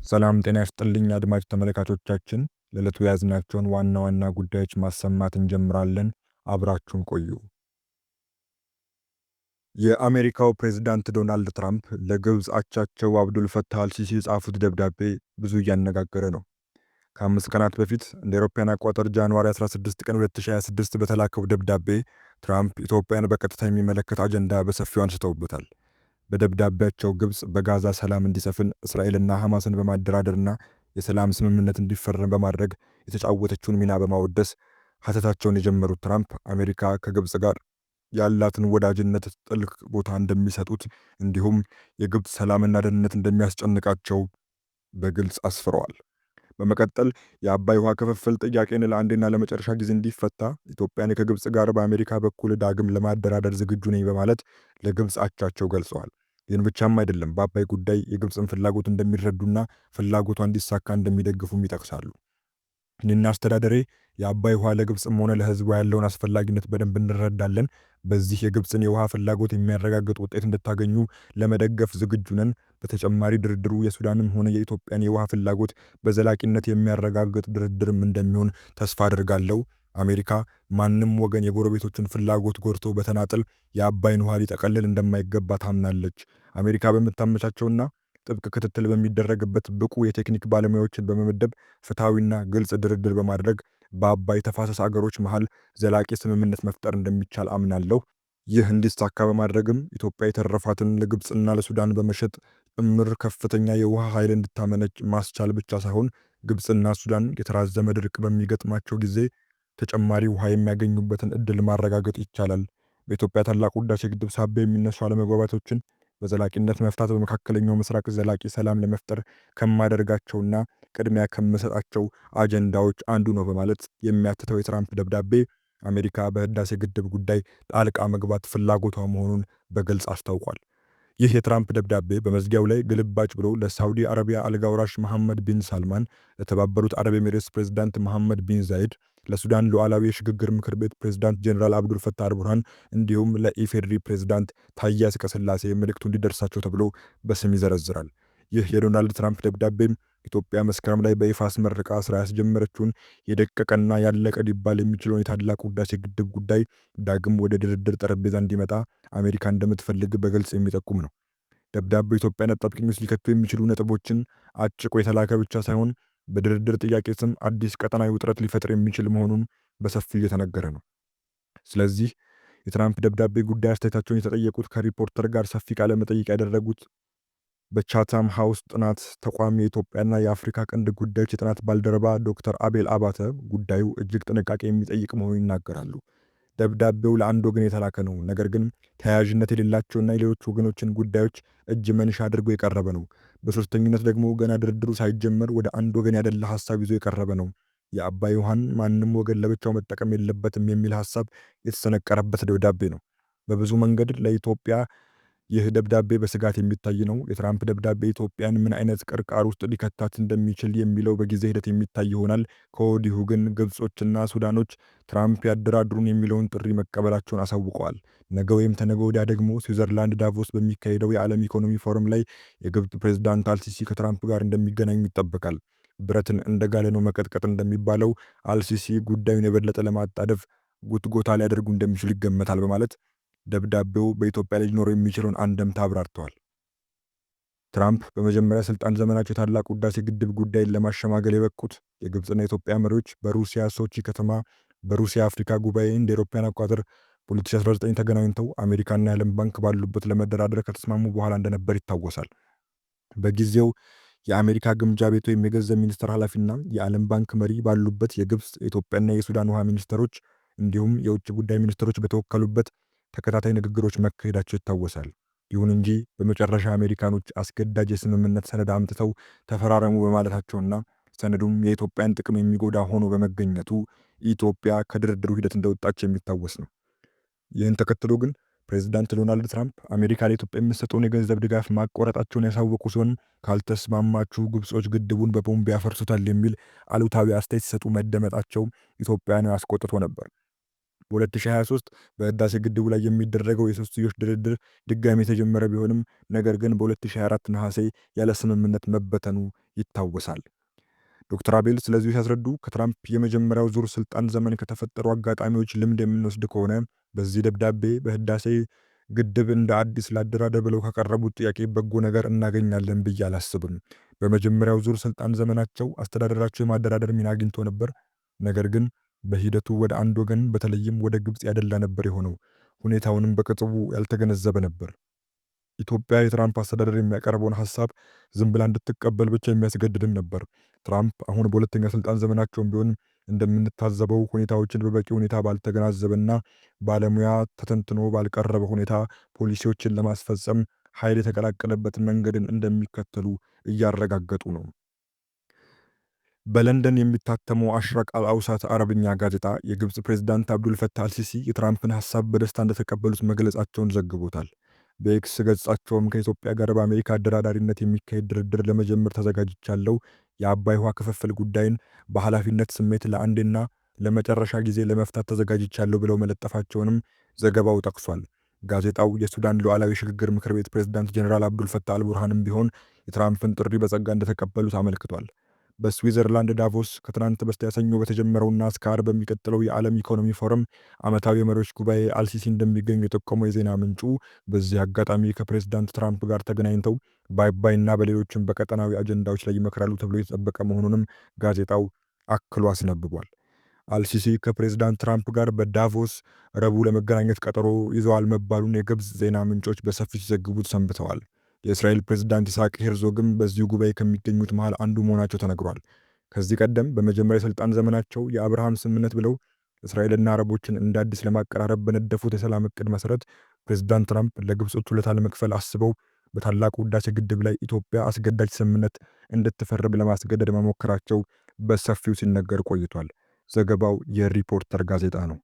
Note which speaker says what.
Speaker 1: ሰላም ጤና ይስጥልኝ አድማጭ ተመልካቾቻችን፣ ለዕለቱ የያዝናቸውን ዋና ዋና ጉዳዮች ማሰማት እንጀምራለን። አብራችሁን ቆዩ። የአሜሪካው ፕሬዝዳንት ዶናልድ ትራምፕ ለግብፅ አቻቸው አብዱል ፈታህ አልሲሲ የጻፉት ደብዳቤ ብዙ እያነጋገረ ነው። ከ5 ቀናት በፊት እንደ አውሮፓውያን አቆጣጠር ጃንዋሪ 16 ቀን 2026 በተላከው ደብዳቤ ትራምፕ ኢትዮጵያን በቀጥታ የሚመለከት አጀንዳ በሰፊው አንስተውበታል። በደብዳቤያቸው ግብፅ በጋዛ ሰላም እንዲሰፍን እስራኤልና ሐማስን በማደራደርና የሰላም ስምምነት እንዲፈረም በማድረግ የተጫወተችውን ሚና በማወደስ ሀተታቸውን የጀመሩት ትራምፕ አሜሪካ ከግብፅ ጋር ያላትን ወዳጅነት ጥልቅ ቦታ እንደሚሰጡት እንዲሁም የግብፅ ሰላምና ደህንነት እንደሚያስጨንቃቸው በግልጽ አስፍረዋል። በመቀጠል የአባይ ውሃ ክፍፍል ጥያቄን ለአንዴና ለመጨረሻ ጊዜ እንዲፈታ ኢትዮጵያን ከግብፅ ጋር በአሜሪካ በኩል ዳግም ለማደራደር ዝግጁ ነኝ በማለት ለግብፅ አቻቸው ገልጸዋል። ይህን ብቻም አይደለም፣ በአባይ ጉዳይ የግብፅን ፍላጎት እንደሚረዱና ፍላጎቷ እንዲሳካ እንደሚደግፉም ይጠቅሳሉ። እኔና አስተዳደሬ የአባይ ውሃ ለግብፅም ሆነ ለሕዝቧ ያለውን አስፈላጊነት በደንብ እንረዳለን። በዚህ የግብፅን የውሃ ፍላጎት የሚያረጋግጥ ውጤት እንድታገኙ ለመደገፍ ዝግጁ ነን። በተጨማሪ ድርድሩ የሱዳንም ሆነ የኢትዮጵያን የውሃ ፍላጎት በዘላቂነት የሚያረጋግጥ ድርድርም እንደሚሆን ተስፋ አድርጋለሁ። አሜሪካ ማንም ወገን የጎረቤቶችን ፍላጎት ጎድቶ በተናጠል የአባይን ውሃ ሊጠቀልል እንደማይገባ ታምናለች። አሜሪካ በምታመቻቸውና ጥብቅ ክትትል በሚደረግበት ብቁ የቴክኒክ ባለሙያዎችን በመመደብ ፍትሐዊና ግልጽ ድርድር በማድረግ በአባይ ተፋሰስ አገሮች መሃል ዘላቂ ስምምነት መፍጠር እንደሚቻል አምናለሁ። ይህ እንዲሳካ በማድረግም ኢትዮጵያ የተረፋትን ለግብፅና ለሱዳን በመሸጥ ጭምር ከፍተኛ የውሃ ኃይል እንድታመነጭ ማስቻል ብቻ ሳይሆን ግብፅና ሱዳን የተራዘመ ድርቅ በሚገጥማቸው ጊዜ ተጨማሪ ውሃ የሚያገኙበትን እድል ማረጋገጥ ይቻላል። በኢትዮጵያ ታላቁ ህዳሴ ግድብ ሳቢያ የሚነሱ አለመግባባቶችን በዘላቂነት መፍታት በመካከለኛው ምስራቅ ዘላቂ ሰላም ለመፍጠር ከማደርጋቸውና ቅድሚያ ከምሰጣቸው አጀንዳዎች አንዱ ነው በማለት የሚያትተው የትራምፕ ደብዳቤ አሜሪካ በህዳሴ ግድብ ጉዳይ ጣልቃ መግባት ፍላጎቷ መሆኑን በግልጽ አስታውቋል። ይህ የትራምፕ ደብዳቤ በመዝጊያው ላይ ግልባጭ ብሎ ለሳውዲ አረቢያ አልጋ ወራሽ መሐመድ ቢን ሳልማን፣ ለተባበሩት አረብ ኤሚሬትስ ፕሬዝዳንት መሐመድ ቢን ዛይድ፣ ለሱዳን ሉዓላዊ የሽግግር ምክር ቤት ፕሬዝዳንት ጀኔራል አብዱል ፈታህ አልቡርሃን እንዲሁም ለኢፌድሪ ፕሬዝዳንት ታዬ አጽቀሥላሴ መልእክቱ እንዲደርሳቸው ተብሎ በስም ይዘረዝራል። ይህ የዶናልድ ትራምፕ ደብዳቤም ኢትዮጵያ መስከረም ላይ በይፋ አስመርቃ ስራ ያስጀመረችውን የደቀቀና ያለቀ ሊባል የሚችለውን የታላቁ ህዳሴ ግድብ ጉዳይ ዳግም ወደ ድርድር ጠረጴዛ እንዲመጣ አሜሪካ እንደምትፈልግ በግልጽ የሚጠቁም ነው። ደብዳቤው ኢትዮጵያን አጣብቂኝ ውስጥ ሊከቱ የሚችሉ ነጥቦችን አጭቆ የተላከ ብቻ ሳይሆን በድርድር ጥያቄ ስም አዲስ ቀጠናዊ ውጥረት ሊፈጥር የሚችል መሆኑን በሰፊው እየተነገረ ነው። ስለዚህ የትራምፕ ደብዳቤ ጉዳይ አስተያየታቸውን የተጠየቁት ከሪፖርተር ጋር ሰፊ ቃለ መጠይቅ ያደረጉት በቻታም ሃውስ ጥናት ተቋም የኢትዮጵያና የአፍሪካ ቀንድ ጉዳዮች የጥናት ባልደረባ ዶክተር አቤል አባተ ጉዳዩ እጅግ ጥንቃቄ የሚጠይቅ መሆኑን ይናገራሉ። ደብዳቤው ለአንድ ወገን የተላከ ነው፣ ነገር ግን ተያያዥነት የሌላቸውና የሌሎች ወገኖችን ጉዳዮች እጅ መንሻ አድርጎ የቀረበ ነው። በሶስተኝነት ደግሞ ገና ድርድሩ ሳይጀመር ወደ አንድ ወገን ያደላ ሀሳብ ይዞ የቀረበ ነው። የአባይ ውሃን ማንም ወገን ለብቻው መጠቀም የለበትም የሚል ሀሳብ የተሰነቀረበት ደብዳቤ ነው። በብዙ መንገድ ለኢትዮጵያ ይህ ደብዳቤ በስጋት የሚታይ ነው። የትራምፕ ደብዳቤ ኢትዮጵያን ምን አይነት ቅርቃር ውስጥ ሊከታት እንደሚችል የሚለው በጊዜ ሂደት የሚታይ ይሆናል። ከወዲሁ ግን ግብጾችና ሱዳኖች ትራምፕ ያደራድሩን የሚለውን ጥሪ መቀበላቸውን አሳውቀዋል። ነገ ወይም ተነገ ወዲያ ደግሞ ስዊዘርላንድ ዳቮስ በሚካሄደው የዓለም ኢኮኖሚ ፎረም ላይ የግብፅ ፕሬዝዳንት አልሲሲ ከትራምፕ ጋር እንደሚገናኙ ይጠበቃል። ብረትን እንደ ጋለ ነው መቀጥቀጥ እንደሚባለው አልሲሲ ጉዳዩን የበለጠ ለማጣደፍ ጉትጎታ ሊያደርጉ እንደሚችሉ ይገመታል በማለት ደብዳቤው በኢትዮጵያ ላይ ሊኖረው የሚችለውን አንደምታ አብራርተዋል። ትራምፕ በመጀመሪያ ስልጣን ዘመናቸው የታላቁ ህዳሴ ግድብ ጉዳይን ለማሸማገል የበቁት የግብፅና የኢትዮጵያ መሪዎች በሩሲያ ሶቺ ከተማ በሩሲያ አፍሪካ ጉባኤ እንደ አውሮፓውያን አቆጣጠር በ2019 ተገናኝተው አሜሪካና የዓለም ባንክ ባሉበት ለመደራደር ከተስማሙ በኋላ እንደነበር ይታወሳል። በጊዜው የአሜሪካ ግምጃ ቤት ወይም የገንዘብ ሚኒስቴር ኃላፊና የዓለም ባንክ መሪ ባሉበት የግብፅ የኢትዮጵያና የሱዳን ውሃ ሚኒስትሮች እንዲሁም የውጭ ጉዳይ ሚኒስትሮች በተወከሉበት ተከታታይ ንግግሮች መካሄዳቸው ይታወሳል። ይሁን እንጂ በመጨረሻ አሜሪካኖች አስገዳጅ የስምምነት ሰነድ አምጥተው ተፈራረሙ በማለታቸውና ሰነዱም የኢትዮጵያን ጥቅም የሚጎዳ ሆኖ በመገኘቱ ኢትዮጵያ ከድርድሩ ሂደት እንደወጣች የሚታወስ ነው። ይህን ተከትሎ ግን ፕሬዝዳንት ዶናልድ ትራምፕ አሜሪካ ለኢትዮጵያ የምትሰጠውን የገንዘብ ድጋፍ ማቋረጣቸውን ያሳወቁ ሲሆን ካልተስማማችሁ ግብጾች ግድቡን በቦምብ ያፈርሱታል የሚል አሉታዊ አስተያየት ሲሰጡ መደመጣቸው ኢትዮጵያን አስቆጥቶ ነበር። በ2023 በህዳሴ ግድቡ ላይ የሚደረገው የሶስትዮሽ ድርድር ድጋሚ የተጀመረ ቢሆንም ነገር ግን በ2024 ነሐሴ ያለ ስምምነት መበተኑ ይታወሳል። ዶክተር አቤል ስለዚሁ ሲያስረዱ ከትራምፕ የመጀመሪያው ዙር ስልጣን ዘመን ከተፈጠሩ አጋጣሚዎች ልምድ የምንወስድ ከሆነ በዚህ ደብዳቤ በህዳሴ ግድብ እንደ አዲስ ለአደራደር ብለው ካቀረቡት ጥያቄ በጎ ነገር እናገኛለን ብዬ አላስብም። በመጀመሪያው ዙር ስልጣን ዘመናቸው አስተዳደራቸው የማደራደር ሚና አግኝቶ ነበር። ነገር ግን በሂደቱ ወደ አንድ ወገን በተለይም ወደ ግብፅ ያደላ ነበር የሆነው። ሁኔታውንም በቅጡ ያልተገነዘበ ነበር። ኢትዮጵያ የትራምፕ አስተዳደር የሚያቀርበውን ሀሳብ ዝም ብላ እንድትቀበል ብቻ የሚያስገድድም ነበር። ትራምፕ አሁን በሁለተኛ ስልጣን ዘመናቸውም ቢሆን እንደምንታዘበው ሁኔታዎችን በበቂ ሁኔታ ባልተገናዘበና ባለሙያ ተተንትኖ ባልቀረበ ሁኔታ ፖሊሲዎችን ለማስፈጸም ኃይል የተቀላቀለበት መንገድን እንደሚከተሉ እያረጋገጡ ነው። በለንደን የሚታተመው አሽራቅ አልአውሳት አረብኛ ጋዜጣ የግብፅ ፕሬዝዳንት አብዱል ፈታህ አልሲሲ የትራምፕን ሀሳብ በደስታ እንደተቀበሉት መግለጻቸውን ዘግቦታል። በኤክስ ገጻቸውም ከኢትዮጵያ ጋር በአሜሪካ አደራዳሪነት የሚካሄድ ድርድር ለመጀመር ተዘጋጅቻለሁ፣ የአባይ ውሃ ክፍፍል ጉዳይን በኃላፊነት ስሜት ለአንዴና ለመጨረሻ ጊዜ ለመፍታት ተዘጋጅቻለሁ ብለው መለጠፋቸውንም ዘገባው ጠቅሷል። ጋዜጣው የሱዳን ሉዓላዊ ሽግግር ምክር ቤት ፕሬዝዳንት ጀኔራል አብዱል ፈታህ አልቡርሃንም ቢሆን የትራምፕን ጥሪ በጸጋ እንደተቀበሉት አመልክቷል። በስዊዘርላንድ ዳቮስ ከትናንት በስቲያ ሰኞ በተጀመረውና እስከ ዓርብ በሚቀጥለው የዓለም ኢኮኖሚ ፎረም ዓመታዊ የመሪዎች ጉባኤ አልሲሲ እንደሚገኙ የጠቆመው የዜና ምንጩ በዚህ አጋጣሚ ከፕሬዝዳንት ትራምፕ ጋር ተገናኝተው በአባይና በሌሎችም በቀጠናዊ አጀንዳዎች ላይ ይመክራሉ ተብሎ የተጠበቀ መሆኑንም ጋዜጣው አክሎ አስነብቧል። አልሲሲ ከፕሬዝዳንት ትራምፕ ጋር በዳቮስ ረቡዕ ለመገናኘት ቀጠሮ ይዘዋል መባሉን የግብፅ ዜና ምንጮች በሰፊው ሲዘግቡት ሰንብተዋል። የእስራኤል ፕሬዝዳንት ይስሐቅ ሄርዞግም በዚሁ ጉባኤ ከሚገኙት መሃል አንዱ መሆናቸው ተነግሯል። ከዚህ ቀደም በመጀመሪያ የሥልጣን ዘመናቸው የአብርሃም ስምምነት ብለው እስራኤልና አረቦችን እንደ አዲስ ለማቀራረብ በነደፉት የሰላም ዕቅድ መሠረት ፕሬዝዳንት ትራምፕ ለግብፅ ውለታ ለመክፈል አስበው በታላቁ ህዳሴ ግድብ ላይ ኢትዮጵያ አስገዳጅ ስምምነት እንድትፈርም ለማስገደድ መሞከራቸው በሰፊው ሲነገር ቆይቷል። ዘገባው የሪፖርተር ጋዜጣ ነው።